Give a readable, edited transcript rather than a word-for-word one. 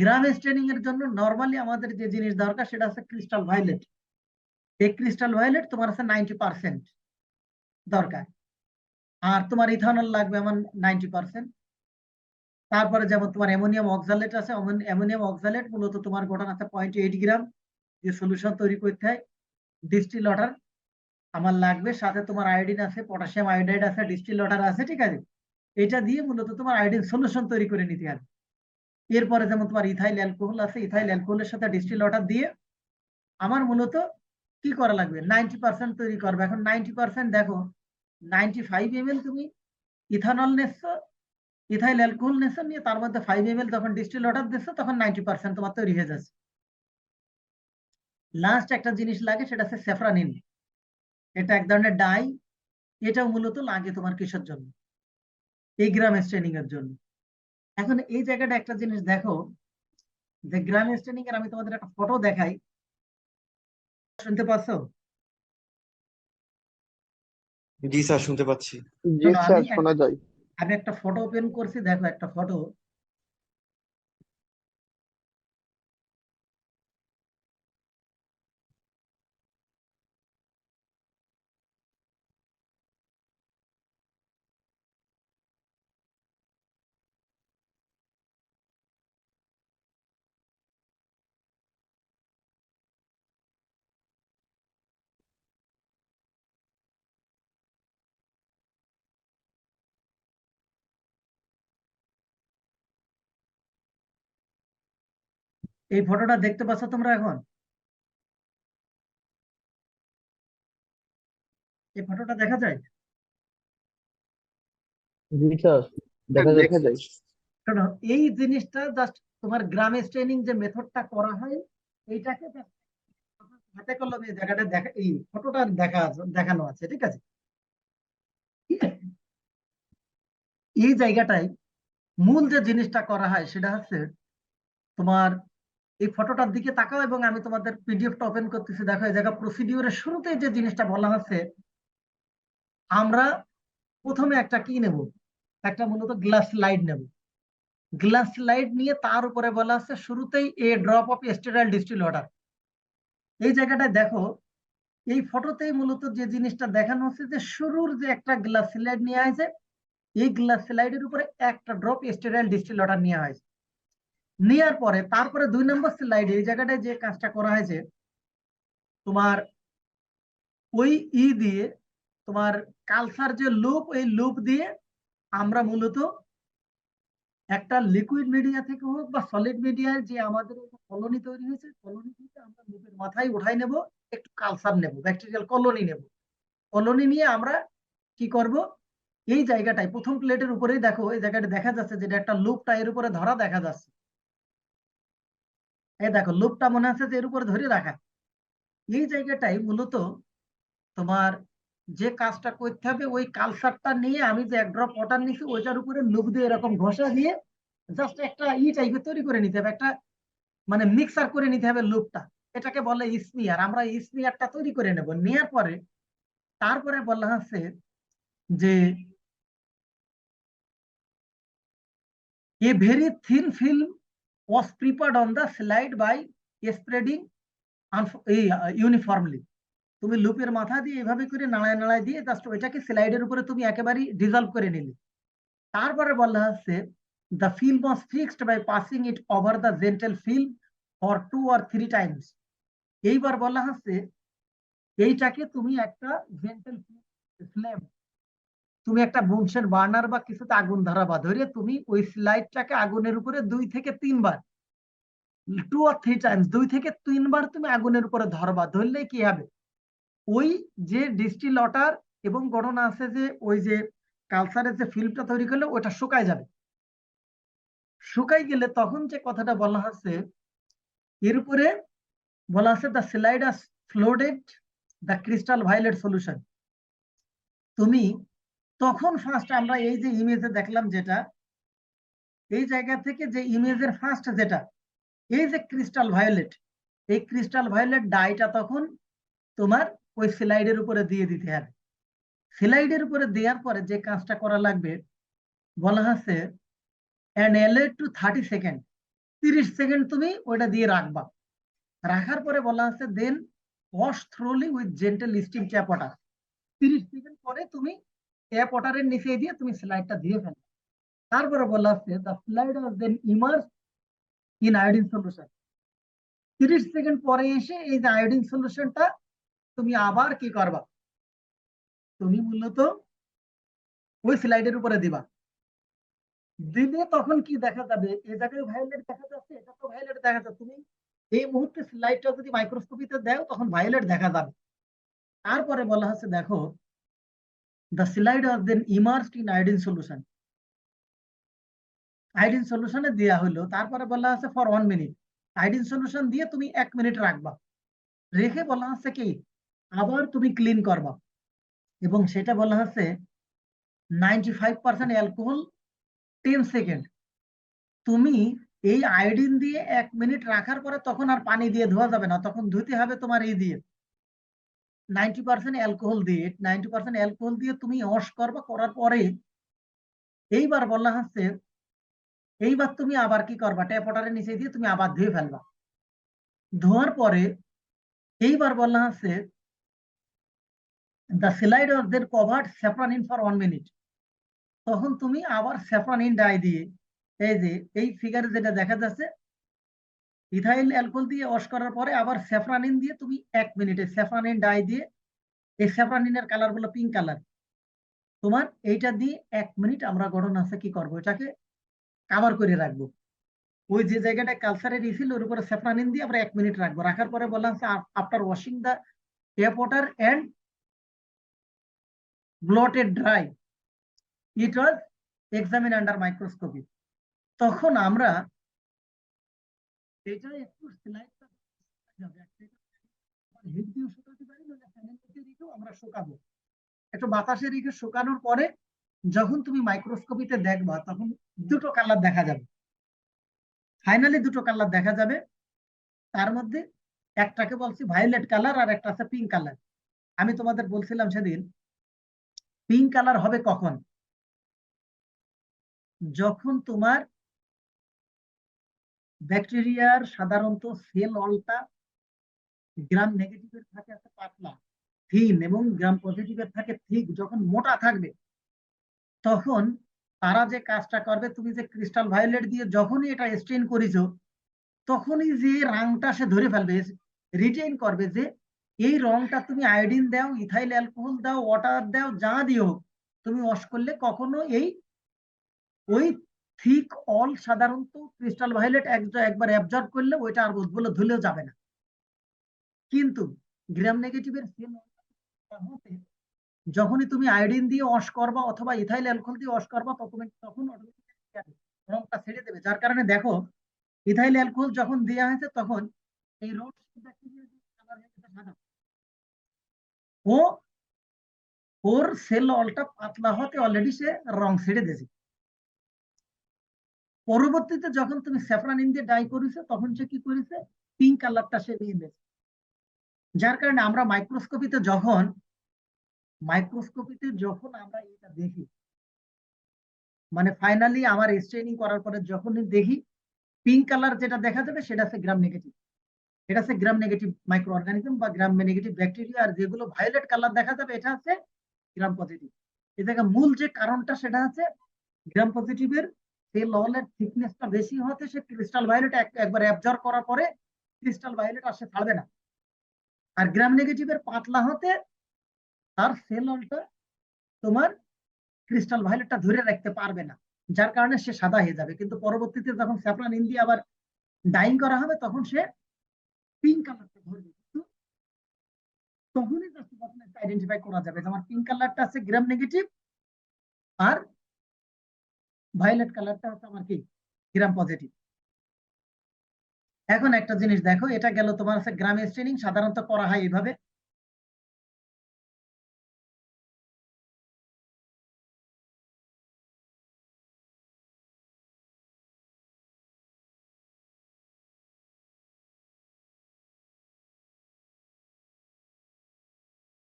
গ্রাম straining এর জন্য normally আমাদের যে জিনিস দরকার সেটা হচ্ছে ক্রিস্টাল ভায়োলেট। এই ক্রিস্টাল ভায়োলেট তোমার আছে 90% দরকার, আর তোমার ইথানল লাগবে আমার 90%। তারপরে যেমন তোমার অ্যামোনিয়াম অক্সালেট আছে, অ্যামোনিয়াম অক্সালেট মূলত তোমার গঠন আছে 0.8 গ্রাম, যে সলিউশন তৈরি করতে হয়। ডিস্টিল ওয়াটার আমার লাগবে, সাথে তোমার আয়োডিন আছে, পটাশিয়াম আয়োডাইড আছে, ডিস্টিল ওয়াটার আছে, ঠিক আছে। এটা দিয়ে মূলত তোমার আয়োডিন সলিউশন তৈরি করে নিতে হবে। এরপরে যেমন তোমার ইথাইল অ্যালকোহল আছে, ইথাইল অ্যালকোহলের সাথে ডিস্টিল ওয়াটার দিয়ে আমার মূলত কি করা লাগবে, 90% তৈরি করবে। এখন 90% দেখো, 95 ml তুমি ইথানল নিচ্ছ, ইথাইল অ্যালকোহল নিচ্ছ, নিয়ে তার মধ্যে 5 ml যখন ডিস্টিল ওয়াটার দিচ্ছ তখন 90% তোমার তৈরি হয়ে যাচ্ছে। লাস্ট একটা জিনিস লাগে, সেটা হচ্ছে স্যাফরানিন। এটা এক ধরনের ডাই, এটাও মূলত লাগে তোমার কিসের জন্য, এই গ্রাম স্টেনিং এর জন্য। এখন এই জায়গাটা একটা জিনিস দেখো, যে গ্রাম স্টেনিং এর আমি তোমাদের একটা ফটো দেখাই, শুনতে পাচ্ছ? জি স্যার, শুনতে পাচ্ছি। জি শোনো, স্যার, শোনা যায়। আমি একটা ফটো ওপেন করছি, দেখো একটা ফটো। এই ফটোটা দেখতে পাচ্ছ তোমরা? এখন এই ফটোটা দেখা যায়? জি স্যার, দেখা দেখা যাচ্ছে। যায়। শোনো, এই জিনিসটা জাস্ট তোমার গ্রামে ট্রেনিং যে মেথডটা করা হয়, এইটাকে just হাতে কলমে এই জায়গাটা দেখা, এই ফটোটা দেখানো আছে, ঠিক আছে। এই জায়গাটায় মূল যে জিনিসটা করা হয় সেটা হচ্ছে তোমার, এই ফটোটার দিকে তাকাও এবং আমি তোমাদের পিডিএফটা ওপেন করতেছি। দেখো এই জায়গা প্রসিডিউরের শুরুতে যে জিনিসটা বলা হচ্ছে, আমরা প্রথমে একটা কি নেব, একটা মূলত গ্লাস স্লাইড নেব। গ্লাস স্লাইড নিয়ে তার উপরে বলা আছে শুরুতেই এ drop of sterile distil water. এই জায়গাটায় দেখো, এই ফটোতেই মূলত যে জিনিসটা দেখানো হচ্ছে যে শুরুর যে একটা গ্লাস স্লাইড নিয়ে আছে, এই গ্লাস স্লাইডের উপরে একটা ড্রপ স্টেরাইল ডিস্টিল ওয়াটার নেওয়া হয়েছে। নেওয়ার পরে তারপরে 2 নম্বর স্লাইডে এই জায়গাটায় যে কাজটা করা হয়েছে, তোমার ওই দিয়ে তোমার কালচার যে লুপ, এই লুপ দিয়ে আমরা মূলত একটা লিকুইড মিডিয়া থেকে হোক বা সলিড মিডিয়ায় যে আমাদের কলোনি তৈরি হয়েছে, কলোনি থেকে আমরা লুপের মাথায় উঠাই নেব, একটু কালচার নেব, ব্যাকটেরিয়াল কলোনি নেব। কলোনি নিয়ে আমরা কি করব, এই জায়গাটায় প্রথম প্লেটের উপরেই দেখো, এই জায়গাটা দেখা যাচ্ছে যেটা একটা লুপটা এর উপরে ধরা দেখা যাচ্ছে। এই দেখো লুপটা মনে হচ্ছে যে এর উপরে ধরে রাখা। এই জায়গাটাই মূলত তোমার যে কাজটা করতে হবে, ওই কালচারটা নিয়ে আমি যে এক ড্রপ ওয়াটার নিচ্ছি ওইটার উপরে লুপ দিয়ে এরকম ঘষা দিয়ে জাস্ট একটা টাইপের তৈরি করে নিতে হবে, একটা মানে মিক্সার করে নিতে হবে লুপটা। এটাকে বলে স্মিয়ার। আমরা স্মিয়ারটা তৈরি করে নেব। নেওয়ার পরে তারপরে বলা হচ্ছে যে a very thin film was prepared on the slide by spreading uniformly. তুমি লুপের মাথা দিয়ে এভাবে করে নাড়ায় নাড়ায় দিয়ে জাস্ট ওইটাকে স্লাইডের উপরে তুমি একেবারেই ডিজলভ করে নিলে। তারপরে বলা হচ্ছে the film was fixed by passing it over the gentle film for 2 or 3 times. এইবার বলা হচ্ছে এইটাকে তুমি একটা জেন্টেল ফ্লেম, তুমি একটা বুনসেন বার্নার বা কিছুতে আগুন ধরাবা, ধরে তুমি ওই স্লাইডটাকে আগুনের উপরে 2 থেকে 3 বার, 2 or 3 টাইমস, 2 থেকে 3 বার তুমি আগুনের উপরে ধরবা। ধরলে কি হবে, ওই যে ডিস্টিল ওয়াটার এবং গণনা আছে যে ওই যে কালচারের যে ফিল্মটা তৈরি করলে ওটা শুকায় যাবে। শুকাই গেলে তখন যে কথাটা বলা হচ্ছে, এর উপরে বলা আছে the slide as floated the crystal violet solution. তুমি তখন ফার্স্ট আমরা এই যে ইমেজে দেখলাম, যেটা এই জায়গা থেকে যে ইমেজের ফার্স্ট যেটা এই যে ক্রিস্টাল ভায়োলেট, এই ক্রিস্টাল ভায়োলেট ডাইটা তখন তোমার ওই স্লাইডের উপরে দিয়ে দিতে হবে। স্লাইডের উপরে দেওয়ার পরে যে কাজটা করা লাগবে বলা হচ্ছে and allow to 30 second, 30 second তুমি ওইটা দিয়ে রাখবা। রাখার পরে বলা আছে then wash thoroughly with gentle stream tap water. 30 second পরে তুমি ট্যাপ ওয়াটারের নিচে দিয়ে তুমি স্লাইডটা দিয়ে ফেলবে। তারপরে বলা আছে the slide was then immerse in iodine solution. 30 second পরে এসে এই যে আয়োডিন সলিউশনটা তুমি আবার কি করবা, তুমি মূলত ওই স্লাইডের উপরে দিবা। দিলে তখন কি দেখা যাবে, এই জায়গায় ভায়োলেট দেখা যাচ্ছে, এটা তো ভায়োলেট দেখা যাচ্ছে। তুমি এই মুহূর্তে স্লাইডটা যদি মাইক্রোস্কোপিতে দাও তখন ভায়োলেট দেখা যাবে। তারপরে বলা হচ্ছে দেখো the slide was then immersed in iodine solution. Iodine সলিউশনে দেওয়া হলো, তারপরে বলা আছে ফর 1 মিনিট। আয়োডিন সলিউশন দিয়ে তুমি 1 মিনিট রাখবা। রেখে বলা হচ্ছে কি আবার তুমি ক্লিন করবা, এবং সেটা বলা হচ্ছে 95% অ্যালকোহল 10 সেকেন্ড। তুমি এই আয়োডিন দিয়ে 1 মিনিট রাখার পরে তখন আর পানি দিয়ে ধোয়া যাবে না, তখন ধুতে হবে তোমার এই দিয়ে 90% অ্যালকোহল দিয়ে। 90% অ্যালকোহল দিয়ে তুমি ওয়াশ করবা, করার পরে এইবার বলা হচ্ছে এইবার তুমি আবার কি করবা, ট্যাপ ওয়াটারের নিচে দিয়ে তুমি আবার ধুয়ে ফেলবা। ধোয়ার পরে এইবার বলা হচ্ছে the slide was then covered safranin for 1 minute. তখন তুমি আবার স্যাফরানিন ডাই দিয়ে, এই যে এই ফিগারে যেটা দেখা যাচ্ছে, ইথাইল অ্যালকোহল দিয়ে ওয়াশ করার পরে আবার স্যাফরানিন দিয়ে তুমি 1 মিনিটে স্যাফরানিন ডাই দিয়ে, এই স্যাফরানিনের কালার হলো পিঙ্ক কালার, তোমার এইটা দিয়ে 1 মিনিট আমরা গঠন আছে কি করবো, এটাকে কাভার করে রাখবো। ওই যে জায়গাটা কালচারের ছিল ওর উপরে স্যাফরানিন দিয়ে আমরা 1 মিনিট রাখবো। রাখার পরে বললাম after washing the tap water and blotted dry it was examine under microscopy. তখন আমরা এটা একটু স্লাইডটা হিট দিয়ে শুকাতে পারি, না ফ্যানের মধ্যে রেখেও আমরা শুকাবো। একটু বাতাসে রেখে শুকানোর পরে যখন তুমি মাইক্রোস্কোপিতে দেখবা তখন দুটো কালার দেখা যাবে, ফাইনালি দুটো কালার দেখা যাবে। তার মধ্যে একটাকে বলছি ভায়োলেট কালার আর একটা আছে পিঙ্ক কালার। আমি তোমাদের বলছিলাম সেদিন পিঙ্ক কালার হবে কখন, যখন তোমার ব্যাকটেরিয়ার সাধারণত সেল ওয়ালটা গ্রাম নেগেটিভের থাকে আছে পাতলা থিন এবং গ্রাম পজিটিভের থাকে থিক, যখন মোটা থাকবে তখন তারা যে কাজটা করবে, তুমি যে ক্রিস্টাল ভায়োলেট দিয়ে যখনই এটা স্টেন করেছো তখনই যে রংটা সে ধরে ফেলবে, রিটেইন করবে যে এই রংটা তুমি আয়োডিন দাও, ইথাইল অ্যালকোহল দাও, ওয়াটার দাও, যা দিও, তুমি ওয়াশ করলে কখনো এই ওই থিক অল সাধারণত ক্রিস্টাল ভায়োলেট একবার অ্যাবজর্ব করলে ওইটা আর বলে ধুলেও যাবে না। কিন্তু গ্রাম নেগেটিভের সেল যখনই তুমি আয়োডিন দিয়ে ওয়াশ করবা অথবা ইথাইল অ্যালকোহল দিয়ে ওয়াশ করবা তখন অটোমেটিক্যালি রংটা ছেড়ে দেবে। যার কারণে দেখো ইথাইল অ্যালকোহল যখন দেওয়া হয়েছে তখন এই রোড ব্যাকটেরিয়া কালার হয়ে গেছে সাদা, ও ওর সেল অলটা পাতলা হতে অলরেডি সে রং ছেড়ে দিয়েছে। পরবর্তীতে যখন তুমি স্যাফরানিন দিয়ে ডাই করেছো তখন সে কি করেছে, পিঙ্ক কালারটা সে নিয়ে নিয়েছে। যার কারণে আমরা মাইক্রোস্কোপিতে যখন আমরা এটা দেখি, মানে ফাইনালি আমার স্টেনিং করার পরে যখনই দেখি পিঙ্ক কালার যেটা দেখা যাবে সেটা হচ্ছে গ্রাম নেগেটিভ। এটা হচ্ছে গ্রাম নেগেটিভ মাইক্রো অর্গানিজম বা গ্রাম নেগেটিভ ব্যাকটেরিয়া। আর যেগুলো ভায়োলেট কালার দেখা যাবে এটা হচ্ছে গ্রাম পজিটিভ। এ জায়গায় মূল যে কারণটা সেটা হচ্ছে গ্রাম পজিটিভের সেল ওয়ালের থিকনেসটা বেশি হতে সে ক্রিস্টাল ভায়োলেট একবার অ্যাবজর্ব করার পরে ক্রিস্টাল ভায়োলেট আর সে ছাড়বে না। আর গ্রাম নেগেটিভের পাতলা হতে তার সেল ওয়ালটা তোমার ক্রিস্টাল ভায়োলেটটা ধরে রাখতে পারবে না, যার কারণে সে সাদা হয়ে যাবে। কিন্তু পরবর্তীতে যখন স্যাফরানিন দিয়ে আবার ডাইং করা হবে তখন সে পিঙ্ক কালারটা ধরবে। কিন্তু তখনই আইডেন্টিফাই করা যাবে যে আমার পিঙ্ক কালারটা আছে গ্রাম নেগেটিভ আর ভায়োলেট কালারটা হচ্ছে আমার কি গ্রাম পজিটিভ। এখন একটা জিনিস দেখো, এটা গেল তোমার হচ্ছে গ্রাম স্টেনিং সাধারণত করা হয় এইভাবে।